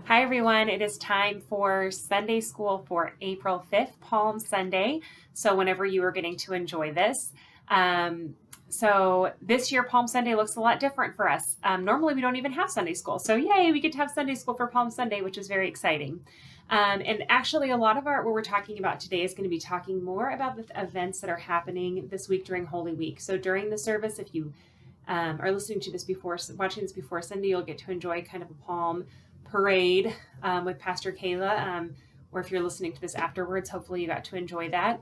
Hi, everyone. It is time for Sunday school for April 5th, Palm Sunday. So, whenever you are getting to enjoy this. So, this year, Palm Sunday looks a lot different for us. Normally, we don't even have Sunday school. So, yay, we get to have Sunday school for Palm Sunday, which is very exciting. And actually, a lot of what we're talking about today is going to be talking more about the events that are happening this week during Holy Week. So, during the service, if you are listening to this before, watching this before Sunday, you'll get to enjoy kind of a palm parade with Pastor Kayla, or if you're listening to this afterwards, hopefully you got to enjoy that.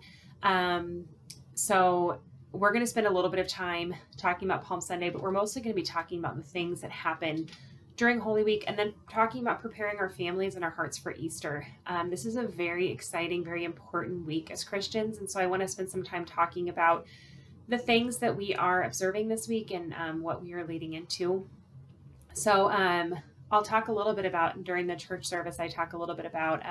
So we're going to spend a little bit of time talking about Palm Sunday, but we're mostly going to be talking about the things that happen during Holy Week, and then talking about preparing our families and our hearts for Easter. This is a very exciting, very important week as Christians, and so I want to spend some time talking about the things that we are observing this week and what we are leading into. So I'll talk a little bit about, during the church service, I talk a little bit about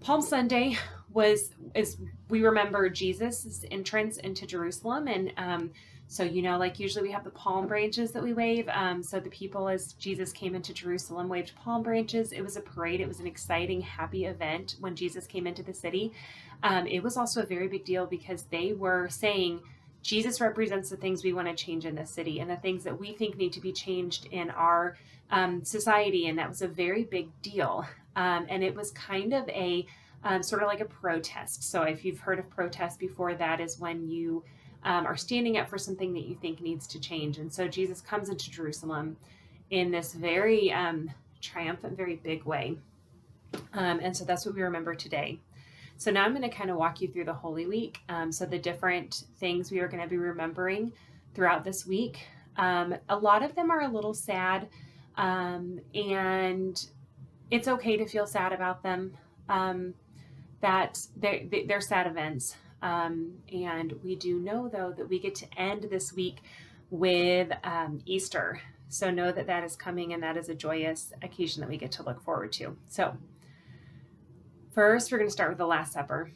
Palm Sunday is we remember Jesus' entrance into Jerusalem. And so, like usually we have the palm branches that we wave. So the people, as Jesus came into Jerusalem, waved palm branches. It was a parade. It was an exciting, happy event when Jesus came into the city. It was also a very big deal because they were saying, Jesus represents the things we want to change in this city and the things that we think need to be changed in our society. And that was a very big deal. And it was kind of a sort of like a protest. So if you've heard of protest before, that is when you are standing up for something that you think needs to change. And so Jesus comes into Jerusalem in this very triumphant, very big way. And so that's what we remember today. So now I'm going to kind of walk you through the Holy Week. So the different things we are going to be remembering throughout this week. A lot of them are a little sad, and it's okay to feel sad about them. That they're sad events. And we do know, though, that we get to end this week with Easter. So know that that is coming, and that is a joyous occasion that we get to look forward to. So first, we're going to start with the Last Supper.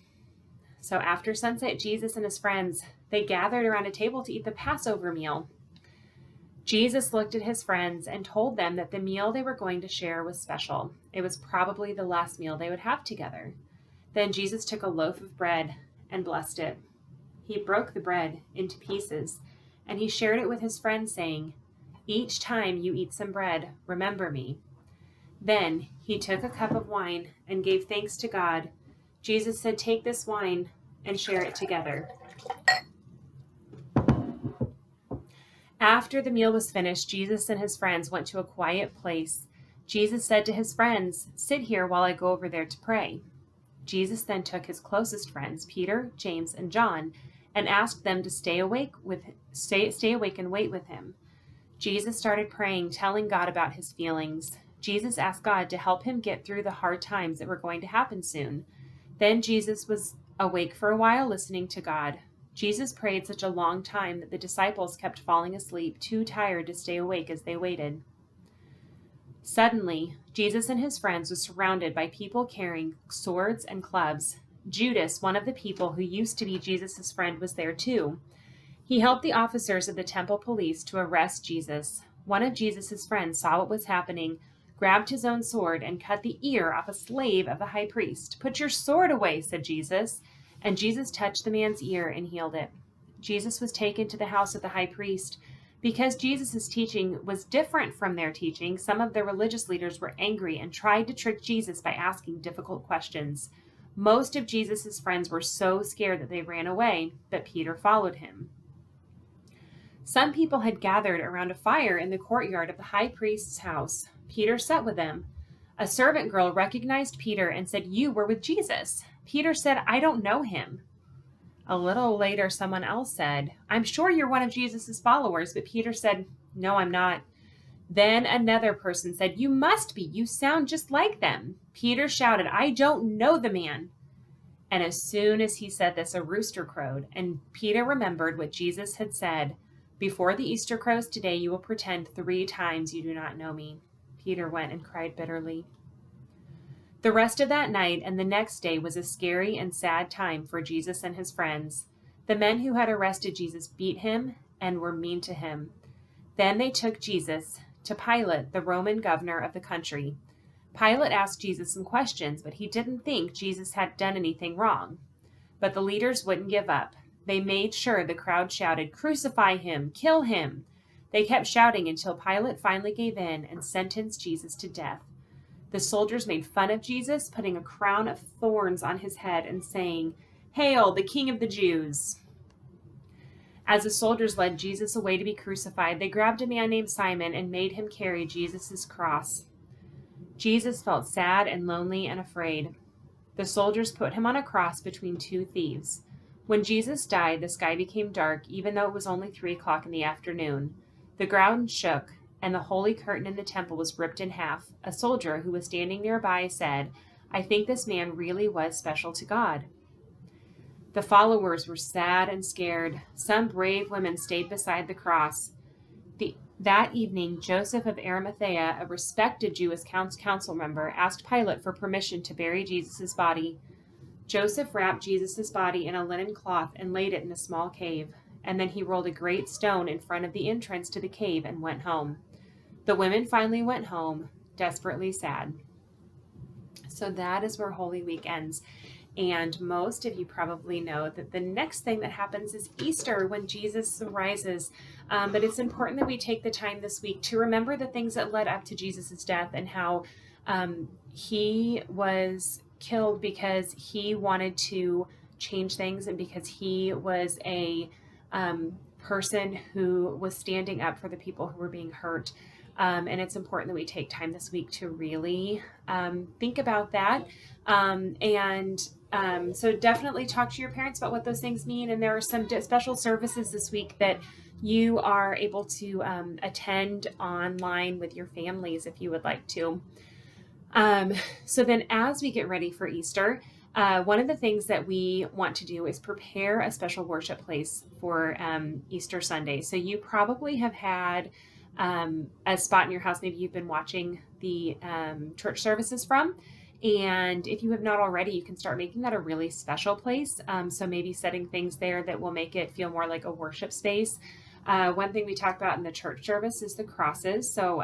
So after sunset, Jesus and his friends, they gathered around a table to eat the Passover meal. Jesus looked at his friends and told them that the meal they were going to share was special. It was probably the last meal they would have together. Then Jesus took a loaf of bread and blessed it. He broke the bread into pieces, and he shared it with his friends, saying, "Each time you eat some bread, remember me." Then he took a cup of wine and gave thanks to God. Jesus said, "Take this wine and share it together." After the meal was finished, Jesus and his friends went to a quiet place. Jesus said to his friends, "Sit here while I go over there to pray." Jesus then took his closest friends, Peter, James, and John, and asked them to stay awake and wait with him. Jesus started praying, telling God about his feelings. Jesus asked God to help him get through the hard times that were going to happen soon. Then Jesus was awake for a while, listening to God. Jesus prayed such a long time that the disciples kept falling asleep, too tired to stay awake as they waited. Suddenly, Jesus and his friends were surrounded by people carrying swords and clubs. Judas, one of the people who used to be Jesus' friend, was there too. He helped the officers of the temple police to arrest Jesus. One of Jesus' friends saw what was happening, grabbed his own sword, and cut the ear off a slave of the high priest. "Put your sword away," said Jesus. And Jesus touched the man's ear and healed it. Jesus was taken to the house of the high priest. Because Jesus' teaching was different from their teaching, some of the religious leaders were angry and tried to trick Jesus by asking difficult questions. Most of Jesus' friends were so scared that they ran away, but Peter followed him. Some people had gathered around a fire in the courtyard of the high priest's house. Peter sat with them. A servant girl recognized Peter and said, "You were with Jesus." Peter said, "I don't know him." A little later, someone else said, "I'm sure you're one of Jesus' followers," but Peter said, "No, I'm not." Then another person said, "You must be. You sound just like them." Peter shouted, "I don't know the man." And as soon as he said this, a rooster crowed, and Peter remembered what Jesus had said, "Before the Easter crows today, you will pretend 3 times you do not know me." Peter went and cried bitterly. The rest of that night and the next day was a scary and sad time for Jesus and his friends. The men who had arrested Jesus beat him and were mean to him. Then they took Jesus to Pilate, the Roman governor of the country. Pilate asked Jesus some questions, but he didn't think Jesus had done anything wrong. But the leaders wouldn't give up. They made sure the crowd shouted, "Crucify him! Kill him!" They kept shouting until Pilate finally gave in and sentenced Jesus to death. The soldiers made fun of Jesus, putting a crown of thorns on his head and saying, "Hail, the King of the Jews!" As the soldiers led Jesus away to be crucified, they grabbed a man named Simon and made him carry Jesus' cross. Jesus felt sad and lonely and afraid. The soldiers put him on a cross between two thieves. When Jesus died, the sky became dark, even though it was only 3 o'clock in the afternoon. The ground shook, and the holy curtain in the temple was ripped in half. A soldier who was standing nearby said, "I think this man really was special to God." The followers were sad and scared. Some brave women stayed beside the cross. That evening, Joseph of Arimathea, a respected Jewish council member, asked Pilate for permission to bury Jesus' body. Joseph wrapped Jesus' body in a linen cloth and laid it in a small cave. And then he rolled a great stone in front of the entrance to the cave and went home. The women finally went home, desperately sad. So that is where Holy Week ends. And most of you probably know that the next thing that happens is Easter, when Jesus rises. But it's important that we take the time this week to remember the things that led up to Jesus' death and how he was killed because he wanted to change things and because he was a person who was standing up for the people who were being hurt. And it's important that we take time this week to really think about that. So definitely talk to your parents about what those things mean. And there are some special services this week that you are able to attend online with your families if you would like to. So then as we get ready for Easter, one of the things that we want to do is prepare a special worship place for Easter Sunday. So you probably have had a spot in your house maybe you've been watching the church services from. And if you have not already, you can start making that a really special place. So maybe setting things there that will make it feel more like a worship space. One thing we talked about in the church service is the crosses. So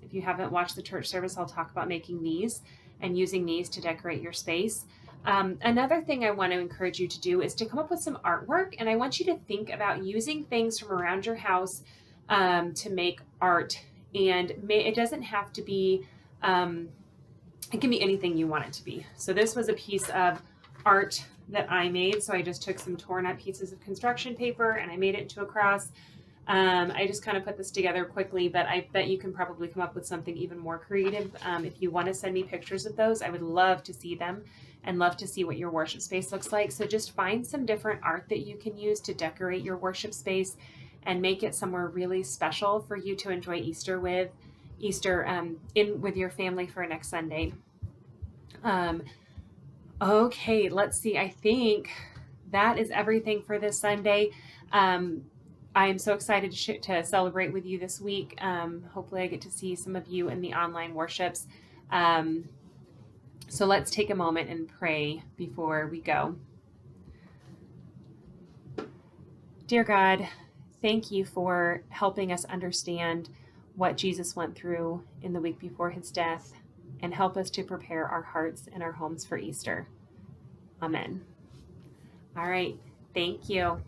if you haven't watched the church service, I'll talk about making these and using these to decorate your space. Another thing I want to encourage you to do is to come up with some artwork. And I want you to think about using things from around your house to make art. And it doesn't have to be... it can be anything you want it to be. So this was a piece of art that I made. So I just took some torn up pieces of construction paper and I made it into a cross. I just kind of put this together quickly, but I bet you can probably come up with something even more creative. If you want to send me pictures of those, I would love to see them and love to see what your worship space looks like. So just find some different art that you can use to decorate your worship space and make it somewhere really special for you to enjoy Easter with. With your family for next Sunday. Okay, let's see. I think that is everything for this Sunday. I am so excited to celebrate with you this week. Hopefully I get to see some of you in the online worships. So let's take a moment and pray before we go. Dear God, thank you for helping us understand what Jesus went through in the week before his death, and help us to prepare our hearts and our homes for Easter. Amen. All right. Thank you.